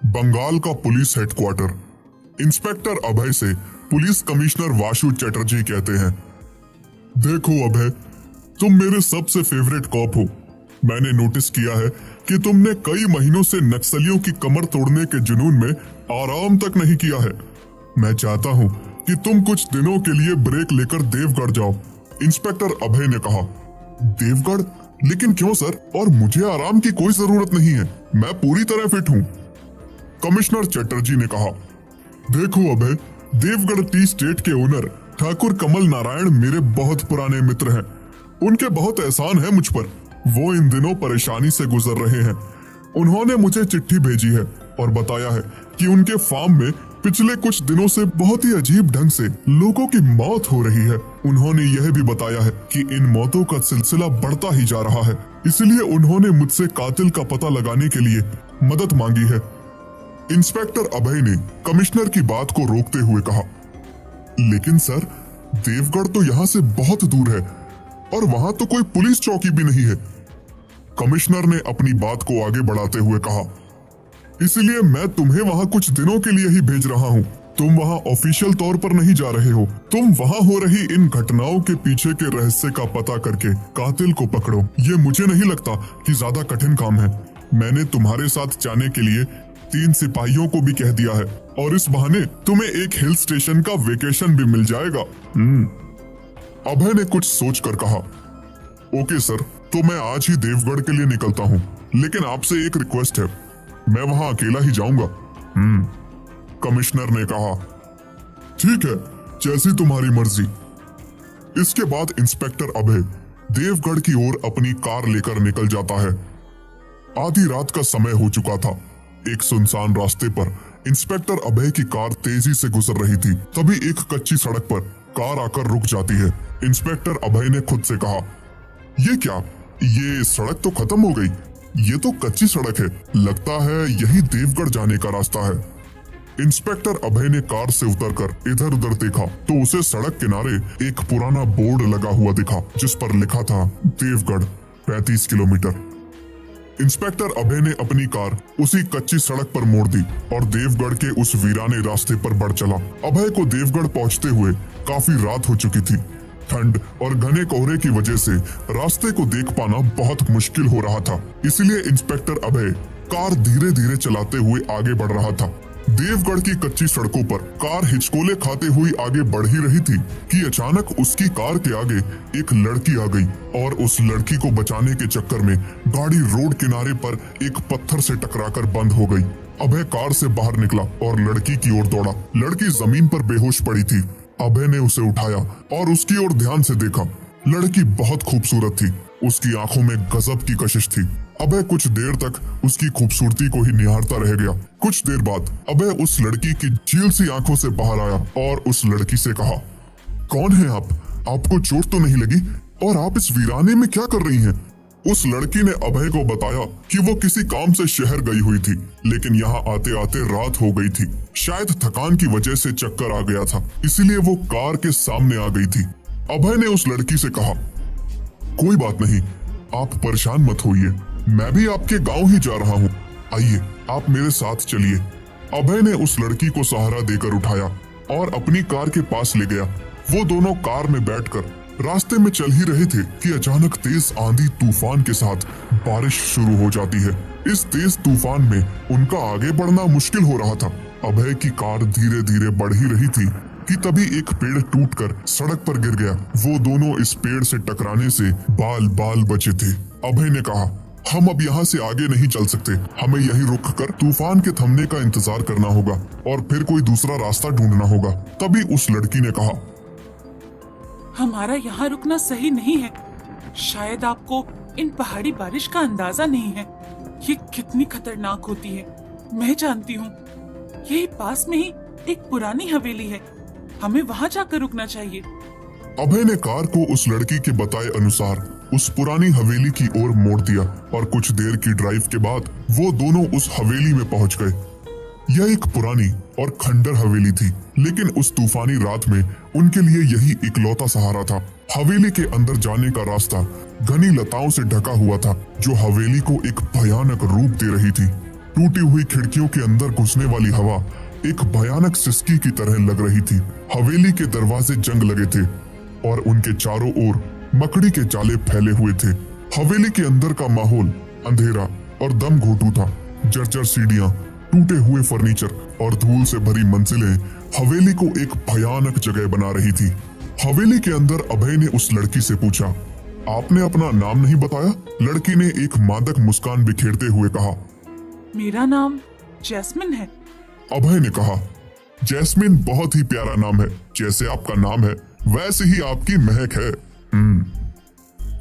बंगाल का police headquarter. Inspector अभय से police commissioner Vasu Chatterjee कहते हैं, देखो अभय, तुम मेरे सबसे फेवरेट कॉप हो। मैंने नोटिस किया है कि तुमने कई महीनों से नक्सलियों की कमर तोड़ने के जुनून में आराम तक नहीं किया है। मैं चाहता हूं कि तुम कुछ दिनों के लिए ब्रेक लेकर देवगढ़ जाओ। इंस्पेक्टर अभय ने कहा, देवगढ़? लेकिन क्यों सर? और मुझे आराम की कोई जरूरत नहीं है, मैं पूरी तरह फिट हूँ। कमिश्नर चटर्जी ने कहा, देखो अभय, देवगढ़ टी स्टेट के ओनर ठाकुर कमल नारायण मेरे बहुत पुराने मित्र हैं। उनके बहुत एहसान है मुझ पर। वो इन दिनों परेशानी से गुजर रहे हैं। उन्होंने मुझे चिट्ठी भेजी है और बताया है कि उनके फार्म में पिछले कुछ दिनों से बहुत ही अजीब ढंग से लोगों की मौत हो रही है। उन्होंने यह भी बताया है कि इन मौतों का सिलसिला बढ़ता ही जा रहा है, इसलिए उन्होंने मुझसे कातिल का पता लगाने के लिए मदद मांगी है। इंस्पेक्टर अभय ने कमिश्नर की बात को रोकते हुए कहा, लेकिन सर, देवगढ़ तो यहाँ से बहुत दूर है और वहां तो कोई पुलिस चौकी भी नहीं है। कमिश्नर ने अपनी बात को आगे बढ़ाते हुए कहा, इसलिए मैं तुम्हें वहां कुछ दिनों के लिए ही भेज रहा हूं। तुम वहां ऑफिशियल तौर पर नहीं जा रहे हो। तुम वहां हो रही इन घटनाओं के पीछे के रहस्य का पता करके कातिल को पकड़ो। ये मुझे नहीं लगता कि ज्यादा कठिन काम है। मैंने तुम्हारे साथ जाने के लिए 3 सिपाहियों को भी कह दिया है और इस बहाने तुम्हें एक हिल स्टेशन का वेकेशन भी मिल जाएगा। अभय ने कुछ सोचकर कहा, ओके सर, तो मैं आज ही देवगढ़ के लिए निकलता हूँ, लेकिन आपसे एक रिक्वेस्ट है, मैं वहां अकेला ही जाऊंगा। कमिश्नर ने कहा, ठीक है, जैसी तुम्हारी मर्जी। इसके बाद इंस्पेक्टर अभय देवगढ़ की ओर अपनी कार लेकर निकल जाता है। आधी रात का समय हो चुका था। एक सुनसान रास्ते पर इंस्पेक्टर अभय की कार तेजी से गुजर रही थी। तभी एक कच्ची सड़क पर कार आकर रुक जाती है। इंस्पेक्टर अभय ने खुद से कहा, ये क्या? ये सड़क तो खत्म हो गई। ये तो कच्ची सड़क है। लगता है यही देवगढ़ जाने का रास्ता है। इंस्पेक्टर अभय ने कार से उतरकर इधर उधर देखा तो उसे सड़क किनारे एक पुराना बोर्ड लगा हुआ दिखा, जिस पर लिखा था देवगढ़ 35 किलोमीटर। इंस्पेक्टर अभय ने अपनी कार उसी कच्ची सड़क पर मोड़ दी और देवगढ़ के उस वीराने रास्ते पर बढ़ चला। अभय को देवगढ़ पहुंचते हुए काफी रात हो चुकी थी। ठंड और घने कोहरे की वजह से रास्ते को देख पाना बहुत मुश्किल हो रहा था, इसलिए इंस्पेक्टर अभय कार धीरे धीरे चलाते हुए आगे बढ़ रहा था। देवगढ़ की कच्ची सड़कों पर कार हिचकोले खाते हुए आगे बढ़ ही रही थी कि अचानक उसकी कार के आगे एक लड़की आ गई और उस लड़की को बचाने के चक्कर में गाड़ी रोड किनारे पर एक पत्थर से टकराकर बंद हो गई। अभय कार से बाहर निकला और लड़की की ओर दौड़ा। लड़की जमीन पर बेहोश पड़ी थी। अभय ने उसे उठाया और उसकी ओर ध्यान से देखा। लड़की बहुत खूबसूरत थी। उसकी आंखों में गजब की कशिश थी। अभय कुछ देर तक उसकी खूबसूरती को ही निहारता रह गया। कुछ देर बाद अभय उस लड़की की झील सी आंखों से बाहर आया और उस लड़की से कहा, कौन है आप? आपको चोट तो नहीं लगी? और आप इस वीराने में क्या कर रही हैं? उस लड़की ने अभय को बताया कि वो किसी काम से शहर गई हुई थी, लेकिन यहाँ आते आते रात हो गई थी। शायद थकान की वजह से चक्कर आ गया था, इसीलिए वो कार के सामने आ गई थी। अभय ने उस लड़की से कहा, कोई बात नहीं, आप परेशान मत होइए, मैं भी आपके गांव ही जा रहा हूँ। आइए, आप मेरे साथ चलिए। अभय ने उस लड़की को सहारा देकर उठाया और अपनी कार के पास ले गया। वो दोनों कार में बैठकर रास्ते में चल ही रहे थे कि अचानक तेज आंधी तूफान के साथ बारिश शुरू हो जाती है। इस तेज तूफान में उनका आगे बढ़ना मुश्किल हो रहा था। अभय की कार धीरे धीरे बढ़ ही रही थी कि तभी एक पेड़ टूटकर सड़क पर गिर गया। वो दोनों इस पेड़ से टकराने से बाल बाल बचे थे। अभय ने कहा, हम अब यहाँ से आगे नहीं चल सकते, हमें यहीं रुक कर तूफान के थमने का इंतजार करना होगा और फिर कोई दूसरा रास्ता ढूंढना होगा। तभी उस लड़की ने कहा, हमारा यहाँ रुकना सही नहीं है। शायद आपको इन पहाड़ी बारिश का अंदाजा नहीं है। ये कितनी खतरनाक होती है, मैं जानती हूँ। यही पास में ही एक पुरानी हवेली है, हमें वहाँ जाकर रुकना चाहिए। अभय ने कार को उस लड़की के बताए अनुसार उस पुरानी हवेली की ओर मोड़ दिया और कुछ देर की ड्राइव के बाद वो दोनों उस हवेली में पहुंच गए। यह एक पुरानी और खंडर हवेली थी, लेकिन उस तूफानी रात में उनके लिए यही इकलौता सहारा था। हवेली के अंदर जाने का रास्ता घनी लताओं से ढका हुआ था, जो हवेली को एक भयानक रूप दे रही थी। टूटी हुई खिड़कियों के अंदर घुसने वाली हवा एक भयानक सिसकी की तरह लग रही थी। हवेली के दरवाजे जंग लगे थे और उनके चारों ओर मकड़ी के जाले फैले हुए थे। हवेली के अंदर का माहौल अंधेरा और दम घोटू था। जर्जर सीढ़ियां, टूटे हुए फर्नीचर और धूल से भरी मंजिलें हवेली को एक भयानक जगह बना रही थी। हवेली के अंदर अभय ने उस लड़की से पूछा, आपने अपना नाम नहीं बताया? लड़की ने एक मादक मुस्कान बिखेरते हुए कहा, मेरा नाम जैस्मिन है। अभय ने कहा, जैस्मिन बहुत ही प्यारा नाम है। जैसे आपका नाम है वैसे ही आपकी महक है।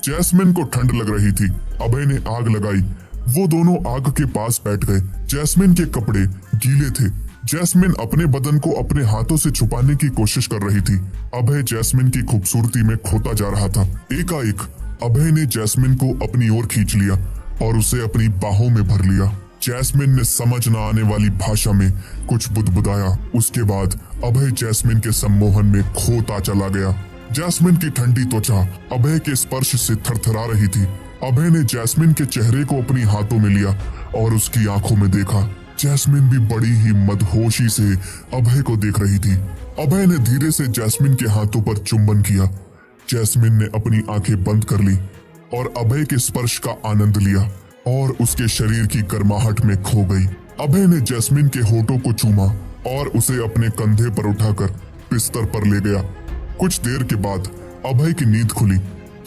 जैस्मिन को ठंड लग रही थी। अभय ने आग लगाई। वो दोनों आग के पास बैठ गए। जैस्मिन के कपड़े गीले थे। जैस्मिन अपने बदन को अपने हाथों से छुपाने की कोशिश कर रही थी। अभय जैस्मिन की खूबसूरती में खोता जा रहा था। एकाएक अभय ने जैस्मिन को अपनी ओर खींच लिया और उसे अपनी बाहों में भर लिया। जैस्मिन ने समझ न आने वाली भाषा में कुछ बुदबुदाया। उसके बाद अभय जैस्मिन के सम्मोहन में खोता चला गया। जैस्मिन की ठंडी त्वचा अभय के स्पर्श से थरथरा रही थी। अभय ने जैस्मिन के चेहरे को अपनी हाथों में लिया और उसकी आंखों में देखा। जैस्मिन भी बड़ी ही मदहोशी से अभय को देख रही थी। अभय ने धीरे से जैस्मिन के हाथों पर चुंबन किया। जैस्मिन ने अपनी आंखें बंद कर ली और अभय के स्पर्श का आनंद लिया और उसके शरीर की गर्माहट में खो गई। अभय ने जैस्मिन के होठों को चूमा और उसे अपने कंधे पर उठाकर बिस्तर पर ले गया। कुछ देर के बाद अभय की नींद खुली।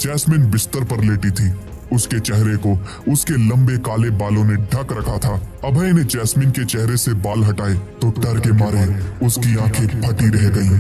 जैस्मिन बिस्तर पर लेटी थी। उसके चेहरे को उसके लंबे काले बालों ने ढक रखा था। अभय ने जैस्मिन के चेहरे से बाल हटाए तो डर के मारे उसकी आंखें फटी रह गईं।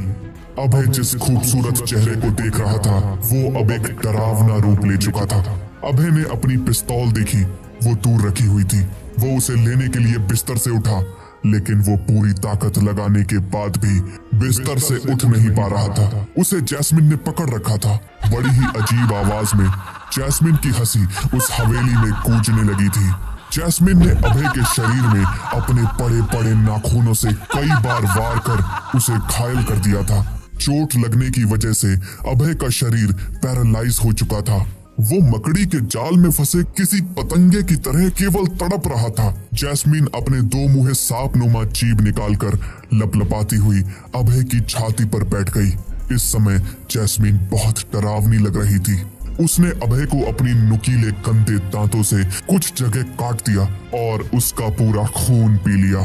अभय जिस खूबसूरत चेहरे को देख रहा था वो अब एक डरावना रूप ले चुका था। अभय ने अपनी पिस्तौल देखी। वो दूर रखी हुई थी। वो उसे लेने के लिए बिस्तर से उठा, लेकिन वो पूरी ताकत लगाने के बाद भी बिस्तर से उठ नहीं पा रहा था। उसे जैस्मिन ने पकड़ रखा था। बड़ी ही अजीब आवाज में जैस्मिन की हंसी उस हवेली में गूंजने लगी थी। जैस्मिन ने अभय के शरीर में अपने बड़े बड़े नाखूनों से कई बार वार कर उसे घायल कर दिया था। चोट लगने की वजह से अभय का शरीर पैरालाइज हो चुका था। वो मकड़ी के जाल में फंसे किसी पतंगे की तरह केवल तड़प रहा था। जैस्मिन अपने दो मुंहे सांप नुमा जीभ निकालकर लपलपाती हुई अभय की छाती पर बैठ गई। इस समय जैस्मिन बहुत डरावनी लग रही थी। उसने अभय को अपनी नुकीले गंदे दांतों से कुछ जगह काट दिया और उसका पूरा खून पी लिया।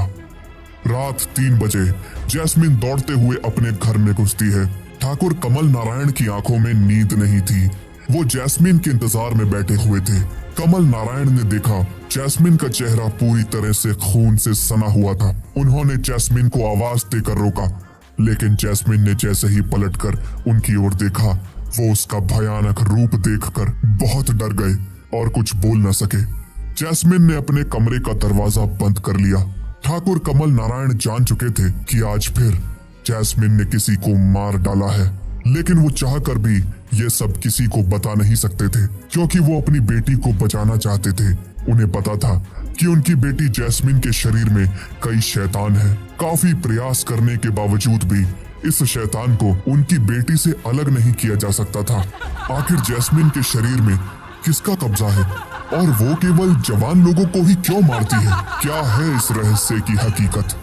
रात 3 बजे जैस्मिन दौड़ते हुए अपने घर में घुसती है। ठाकुर कमल नारायण की आंखों में नींद नहीं थी। वो जैस्मिन के इंतजार में बैठे हुए थे। कमल नारायण ने देखा जैस्मिन का चेहरा पूरी तरह से खून से सना हुआ था। उन्होंने जैस्मिन को आवाज देकर रोका, लेकिन जैस्मिन ने जैसे ही पलटकर उनकी ओर देखा, वो उसका भयानक रूप देखकर बहुत डर गए और कुछ बोल न सके। जैस्मिन ने अपने कमरे का दरवाजा बंद कर लिया। ठाकुर कमल नारायण जान चुके थे कि आज फिर जैस्मिन ने किसी को मार डाला है, लेकिन वो चाहकर भी ये सब किसी को बता नहीं सकते थे, क्योंकि वो अपनी बेटी को बचाना चाहते थे। उन्हें पता था कि उनकी बेटी जैस्मिन के शरीर में कई शैतान हैं। काफी प्रयास करने के बावजूद भी इस शैतान को उनकी बेटी से अलग नहीं किया जा सकता था। आखिर जैस्मिन के शरीर में किसका कब्जा है और वो केवल जवान लोगों को ही क्यों मारती है? क्या है इस रहस्य की हकीकत?